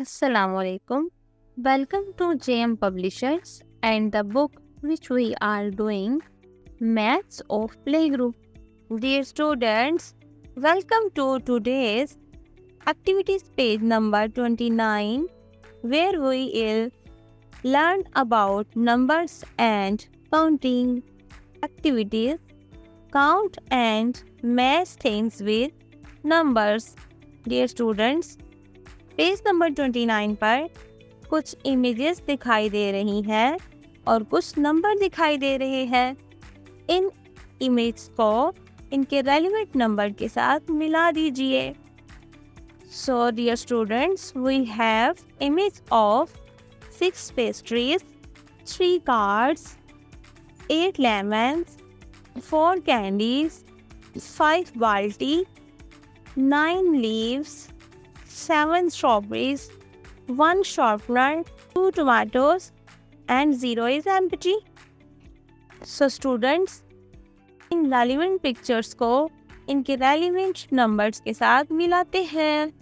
Assalamualaikum. Welcome to JM Publishers and the book which we are doing, Maths of Playgroup. Dear students, welcome to today's activities page number 29, where we will learn about numbers and counting activities, count and match things with numbers. Dear students, page number 29 पर कुछ images दिखाई दे रही हैं और कुछ number दिखाई दे रहे हैं। इन इमेज को इनके रेलिवेंट नंबर के साथ मिला दीजिए। So dear students, we have image of 6 pastries, 3 cards, 8 lemons, 4 candies, 5 बाल्टी, 9 leaves, 7 strawberries, 1 sharpener, 2 tomatoes, and 0 is empty. So students, in relevant pictures को इनके relevant numbers के साथ मिलाते हैं।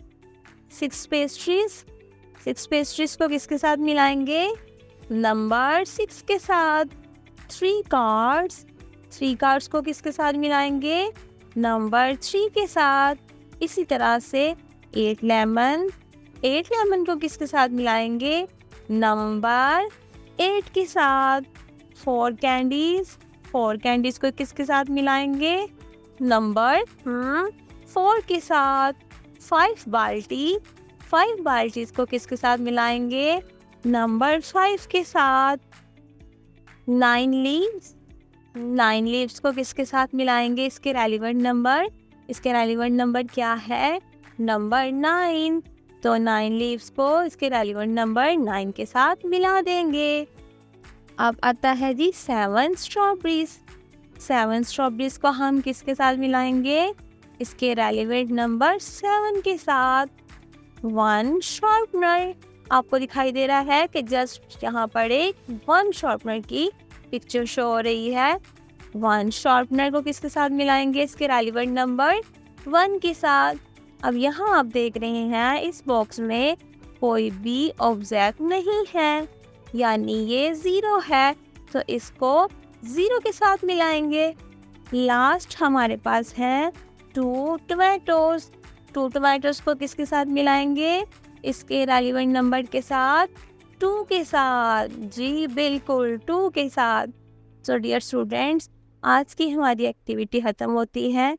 6 pastries को किसके साथ मिलाएंगे? नंबर 6 के साथ। 3 cards को किसके साथ मिलाएंगे? नंबर 3 के साथ। इसी तरह से 8 लेमन को किसके साथ मिलाएंगे? नंबर 8 के साथ। 4 कैंडीज को किसके साथ मिलाएंगे? नंबर 4 के साथ। 5 बाल्टीज को किसके साथ मिलाएंगे? नंबर 5 के साथ। 9 लीव्स को किसके साथ मिलाएंगे? इसके रेलिवेंट नंबर क्या है? नंबर 9। तो 9 लीव्स को इसके रेलिवेंट नंबर 9 के साथ मिला देंगे। अब आता है जी 7 स्ट्रॉबेरीज को हम किसके साथ मिलाएंगे? इसके रेलिवेंट नंबर 7 के साथ। 1 शार्पनर आपको दिखाई दे रहा है कि जस्ट यहाँ पर एक 1 शार्पनर की पिक्चर शो हो रही है। 1 शार्पनर को किसके साथ मिलाएंगे? इसके रेलिवेंट नंबर 1 के साथ। अब यहाँ आप देख रहे हैं इस बॉक्स में कोई भी ऑब्जेक्ट नहीं है, यानी ये 0 है, तो इसको 0 के साथ मिलाएंगे। लास्ट हमारे पास है 2 टमाटोज को किसके साथ मिलाएंगे? इसके रेलिवेंट नंबर के साथ, 2 के साथ। जी बिल्कुल, 2 के साथ। सो डियर स्टूडेंट्स, आज की हमारी एक्टिविटी ख़त्म होती है।